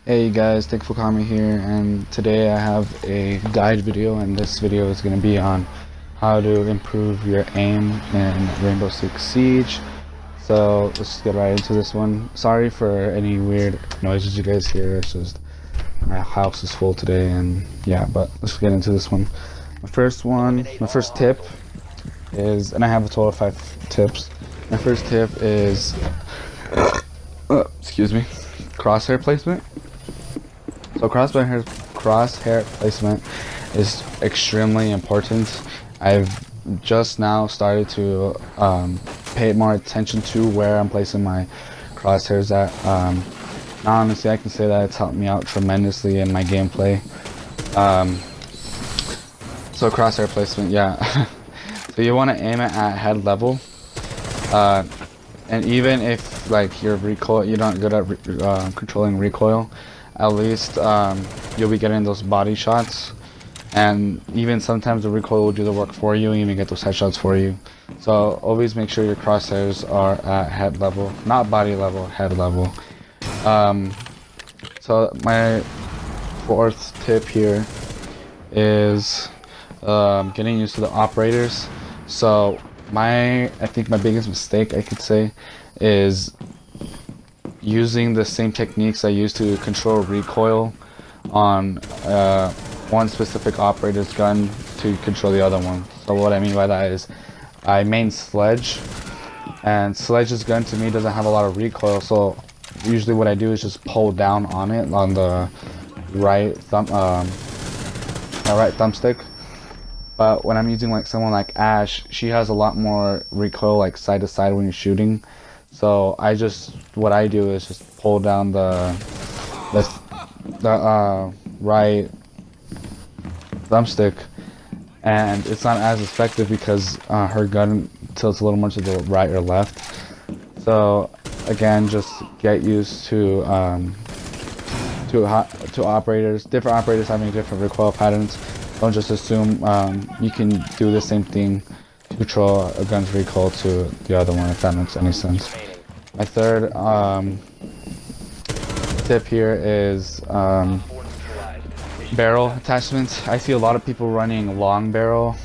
Hey guys, thanks for coming here, and today I have a guide video, and this video is going to be on how to improve your aim in Rainbow Six Siege. So let's get right into this one. Sorry for any weird noises you guys hear, it's just my house is full today, and yeah, but let's get into this one. My first tip is, and I have a total of 5 tips. My first tip is, excuse me, crosshair placement. So crosshair placement is extremely important. I've just now started to pay more attention to where I'm placing my crosshairs at. Honestly, I can say that it's helped me out tremendously in my gameplay. So crosshair placement, yeah. So you want to aim it at head level. And even if like your recoil, you're not good at controlling recoil, at least you'll be getting those body shots, and even sometimes the recoil will do the work for you and even get those headshots for you. So always make sure your crosshairs are at head level, not body level, head level. So my fourth tip here is getting used to the operators. So I think my biggest mistake, I could say, is using the same techniques I used to control recoil on one specific operator's gun to control the other one. So what I mean by that is I main Seige, and Sleige's gun to me doesn't have a lot of recoil, so usually what I do is just pull down on it on the right thumbstick. But when I'm using like someone like Ash, she has a lot more recoil, like side to side when you're shooting. So what I do is just pull down the right thumbstick, and it's not as effective because her gun tilts a little more to the right or left. So again, just get used to operators, different operators having different recoil patterns. Don't just assume you can do the same thing to control a gun's recoil to the other one, if that makes any sense. My third tip here is barrel attachments. I see a lot of people running long barrel,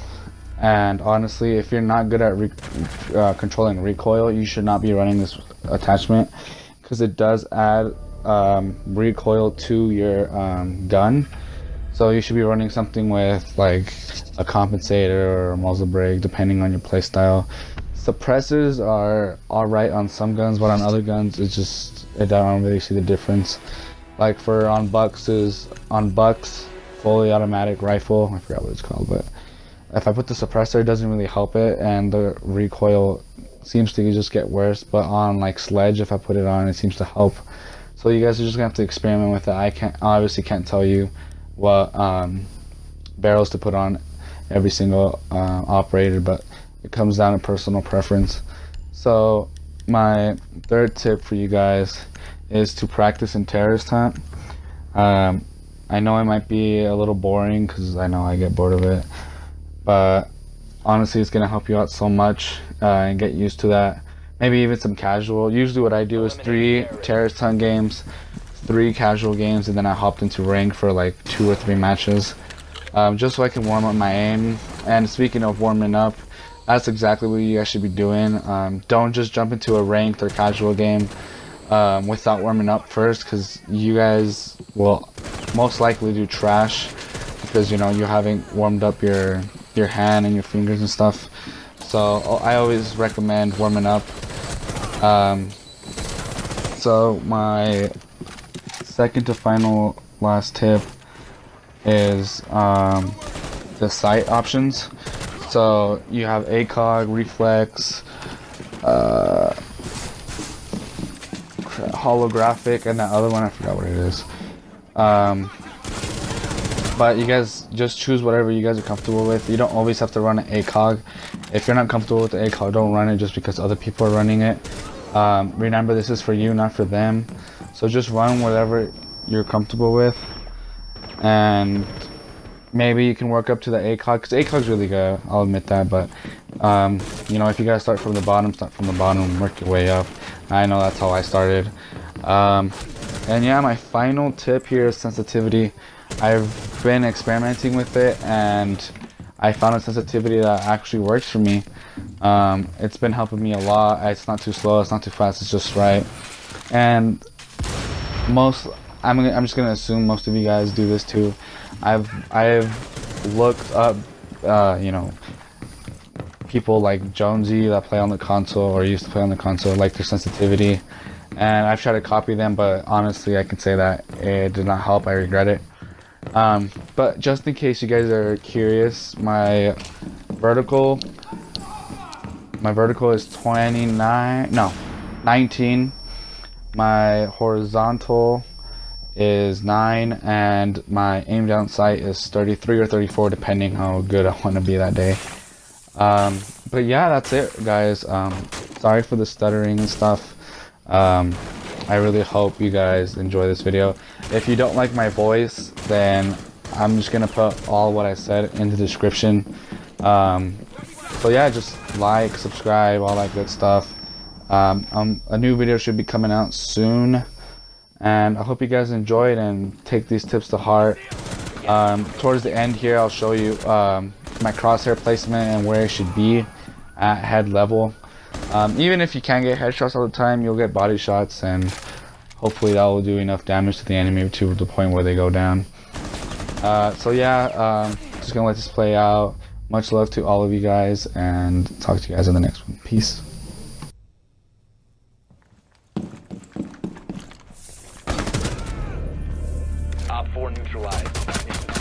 and honestly, if you're not good at controlling recoil, you should not be running this attachment, because it does add recoil to your gun. So you should be running something with like a compensator or a muzzle brake, depending on your playstyle. Suppressors are alright on some guns, but on other guns I don't really see the difference. Like on Bucks, fully automatic rifle, I forgot what it's called, but if I put the suppressor, it doesn't really help it, and the recoil seems to just get worse. But on like Seige, if I put it on, it seems to help. So you guys are just gonna have to experiment with it. I obviously can't tell you what barrels to put on every single operator, but it comes down to personal preference. So my third tip for you guys is to practice in terrorist hunt. I know it might be a little boring, because I know I get bored of it, but honestly it's gonna help you out so much, and get used to that. Maybe even some casual. Usually what I do is 3 terrorist hunt games, 3 casual games, and then I hopped into rank for like 2 or 3 matches, just so I can warm up my aim. And speaking of warming up, that's exactly what you guys should be doing. Don't just jump into a ranked or casual game without warming up first, because you guys will most likely do trash, because you haven't warmed up your hand and your fingers and stuff. So I always recommend warming up. So my second to final last tip is the sight options. So you have acog, reflex, holographic, and that other one, I forgot what it is. But you guys just choose whatever you guys are comfortable with. You don't always have to run an acog. If you're not comfortable with the acog, don't run it just because other people are running it. Remember, this is for you, not for them. So just run whatever you're comfortable with, and maybe you can work up to the acog, because acog's really good, I'll admit that. But if you guys start from the bottom, work your way up. I know that's how I started. And yeah, my final tip here is sensitivity. I've been experimenting with it and I found a sensitivity that actually works for me. It's been helping me a lot. It's not too slow, it's not too fast, it's just right. And I'm just gonna assume most of you guys do this too. I've looked up, you know, people like Jonesy that play on the console or used to play on the console, like their sensitivity, and I've tried to copy them, but honestly I can say that it did not help. I regret it. But just in case you guys are curious, my vertical is 19. My horizontal is 9, and my aim down sight is 33 or 34, depending how good I want to be that day. But yeah, that's it, guys. Sorry for the stuttering and stuff. I really hope you guys enjoy this video. If you don't like my voice, then I'm just gonna put all what I said in the description. So yeah, just like, subscribe, all that good stuff. A new video should be coming out soon, and I hope you guys enjoy it and take these tips to heart. Towards the end here, I'll show you my crosshair placement and where it should be at head level. Even if you can't get headshots all the time, you'll get body shots, and hopefully that will do enough damage to the enemy to the point where they go down. So yeah, just gonna let this play out. Much love to all of you guys, and talk to you guys in the next one. Peace. Op 4 neutralized. Mission